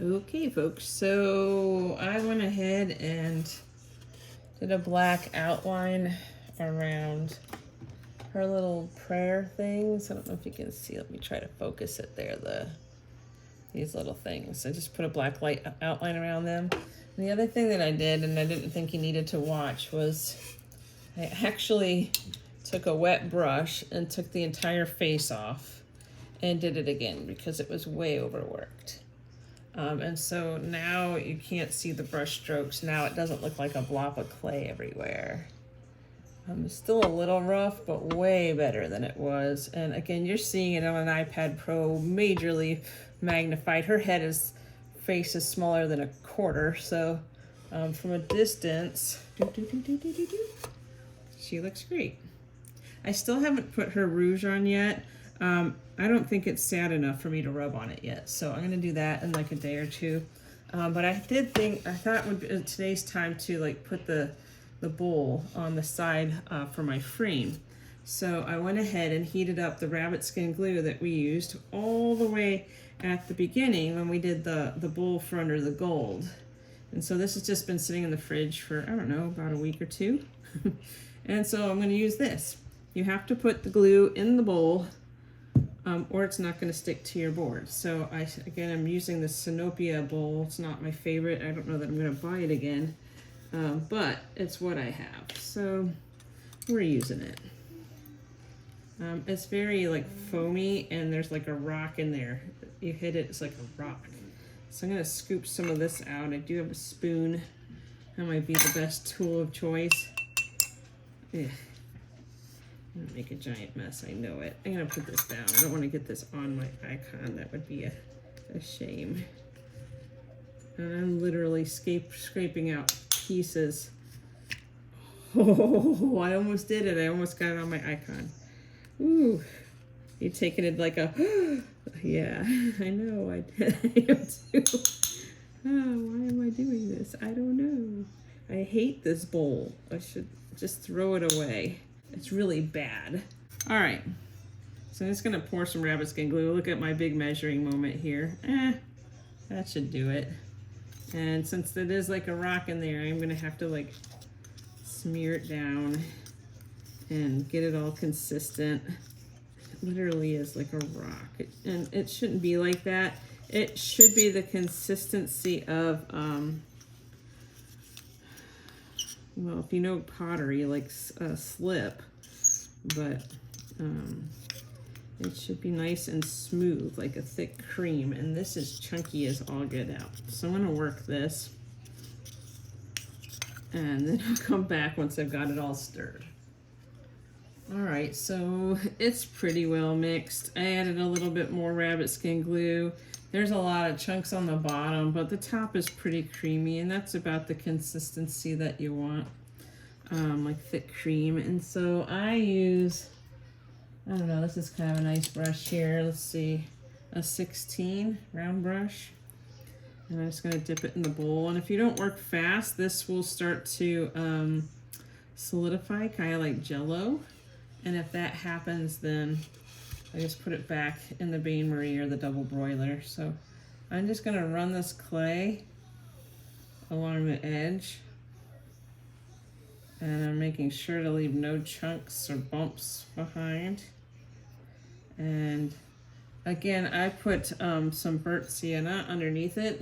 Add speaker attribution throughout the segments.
Speaker 1: Okay, folks, so I went ahead and did a black outline around her little prayer things. I don't know if you can see. Let me try to focus it there. These little things. I just put a black light outline around them. And the other thing that I did, and I didn't think you needed to watch, was I actually took a wet brush and took the entire face off and did it again because it was way overworked. And so now you can't see the brush strokes. Now it doesn't look like a blob of clay everywhere. It's still a little rough, but way better than it was. And again, you're seeing it on an iPad Pro, majorly magnified. Her face is smaller than a quarter, so from a distance, she looks great. I still haven't put her rouge on yet. I don't think it's sad enough for me to rub on it yet, so I'm gonna do that in like a day or two. But I thought it would be today's time to like put the bowl on the side for my frame. So I went ahead and heated up the rabbit skin glue that we used all the way at the beginning when we did the bowl for under the gold. And so this has just been sitting in the fridge for, I don't know, about a week or two. And so I'm gonna use this. You have to put the glue in the bowl or it's not going to stick to your board. So I'm using the Sinopia bowl. It's not my favorite. I don't know that I'm going to buy it again, but it's what I have. So we're using it. It's very like foamy and there's like a rock in there. You hit it, it's like a rock. So I'm going to scoop some of this out. I do have a spoon. That might be the best tool of choice. Yeah. I'm gonna make a giant mess, I know it. I'm gonna put this down. I don't want to get this on my icon. That would be a shame. And I'm literally scraping out pieces. Oh, I almost did it. I almost got it on my icon. Ooh, you're taking it like a, yeah, I know, I did. I am too. Oh, why am I doing this? I don't know. I hate this bowl. I should just throw it away. It's really bad. All right, so I'm just gonna pour some rabbit skin glue. Look at my big measuring moment here. That should do it. And since it is like a rock in there, I'm gonna have to like smear it down and get it all consistent. It literally is like a rock. And it shouldn't be like that. It should be the consistency of, well, if you know pottery, like a slip, but it should be nice and smooth, like a thick cream. And this is chunky as all get out. So I'm gonna work this, and then I'll come back once I've got it all stirred. All right, so it's pretty well mixed. I added a little bit more rabbit skin glue. There's a lot of chunks on the bottom, but the top is pretty creamy, and that's about the consistency that you want, like thick cream. And so I use, I don't know, this is kind of a nice brush here. Let's see, a 16 round brush. And I'm just gonna dip it in the bowl. And if you don't work fast, this will start to solidify, kind of like Jell-O. And if that happens, then I just put it back in the bain marie or the double broiler. So I'm just gonna run this clay along the edge, and I'm making sure to leave no chunks or bumps behind. And again, I put some burnt sienna underneath it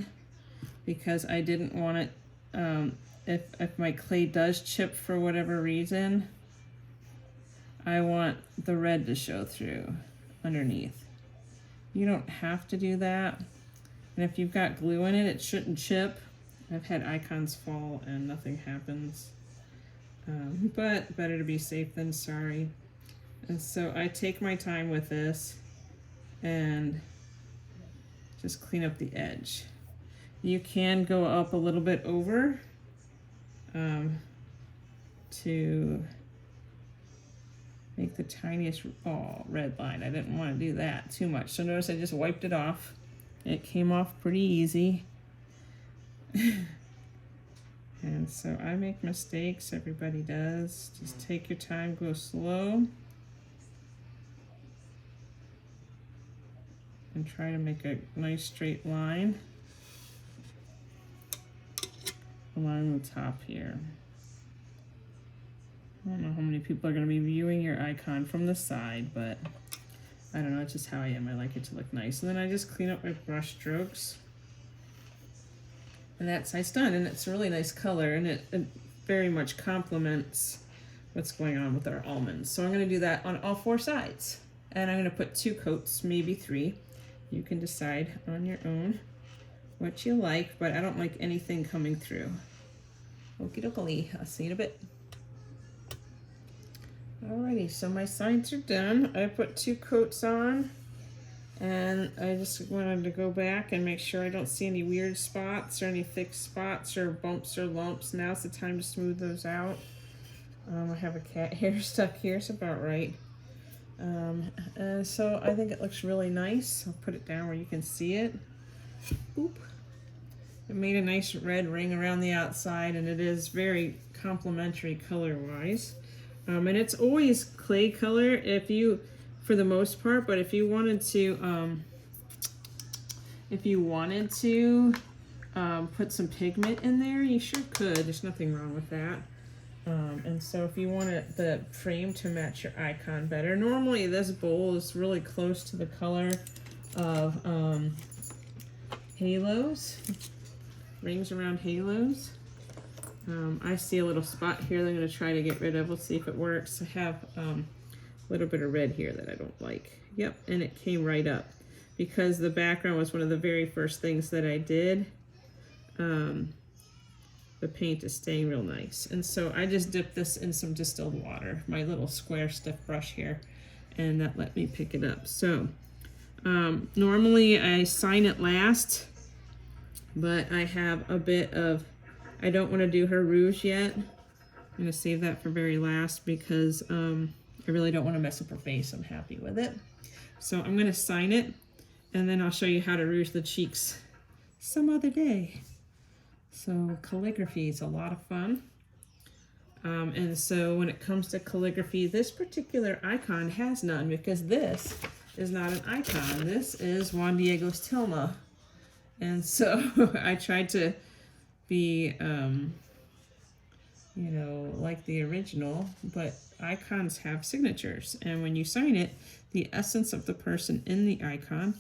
Speaker 1: because I didn't want it, if my clay does chip for whatever reason, I want the red to show through underneath. You don't have to do that. And if you've got glue in it, it shouldn't chip. I've had icons fall and nothing happens. But better to be safe than sorry. And so I take my time with this and just clean up the edge. You can go up a little bit over to make the tiniest red line. I didn't want to do that too much. So notice I just wiped it off. It came off pretty easy. And so I make mistakes, everybody does. Just take your time, go slow. And try to make a nice straight line. along the top here. I don't know how many people are going to be viewing your icon from the side, but I don't know, it's just how I am. I like it to look nice. And then I just clean up my brush strokes. And that's nice done, and it's a really nice color, and it very much complements what's going on with our almonds. So I'm going to do that on all 4 sides. And I'm going to put 2 coats, maybe 3. You can decide on your own what you like, but I don't like anything coming through. Okie dokie, I'll see you in a bit. Alrighty, so my sides are done. I put 2 coats on, and I just wanted to go back and make sure I don't see any weird spots or any thick spots or bumps or lumps. Now's the time to smooth those out. I have a cat hair stuck here, it's about right. So I think it looks really nice. I'll put it down where you can see it. Boop. It made a nice red ring around the outside, and it is very complementary color-wise. And it's always clay color if you, for the most part, but if you wanted to, put some pigment in there, you sure could. There's nothing wrong with that. And so if you want the frame to match your icon better, normally this bowl is really close to the color of halos, rings around halos. I see a little spot here that I'm going to try to get rid of. We'll see if it works. I have a little bit of red here that I don't like. Yep, and it came right up because the background was one of the very first things that I did. The paint is staying real nice. And so I just dipped this in some distilled water, my little square stiff brush here, and that let me pick it up. So normally I sign it last, but I have a bit of, I don't want to do her rouge yet. I'm going to save that for very last because I really don't want to mess up her face. I'm happy with it. So I'm going to sign it, and then I'll show you how to rouge the cheeks some other day. So calligraphy is a lot of fun. And so when it comes to calligraphy, this particular icon has none because this is not an icon. This is Juan Diego's tilma. And so I tried to be, like the original, but icons have signatures. And when you sign it, the essence of the person in the icon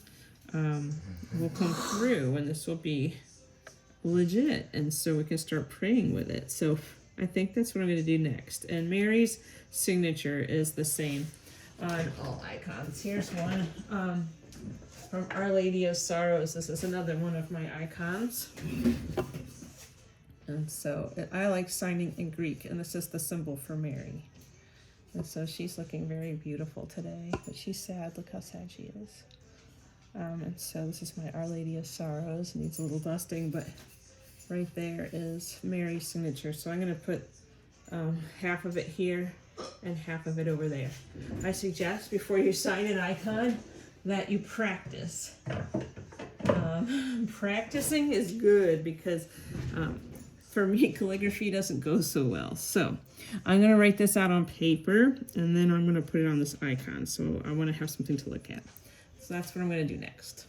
Speaker 1: will come through, and this will be legit, and so we can start praying with it. So I think that's what I'm going to do next. And Mary's signature is the same on all icons. Here's one from Our Lady of Sorrows. This is another one of my icons. And so I like signing in Greek, and this is the symbol for Mary. And so she's looking very beautiful today, but she's sad. Look how sad she is. And so this is my Our Lady of Sorrows. It needs a little dusting, but right there is Mary's signature. So I'm going to put half of it here and half of it over there. I suggest before you sign an icon that you practice. Practicing is good because for me, calligraphy doesn't go so well. So I'm going to write this out on paper, and then I'm going to put it on this icon. So I want to have something to look at. So that's what I'm going to do next.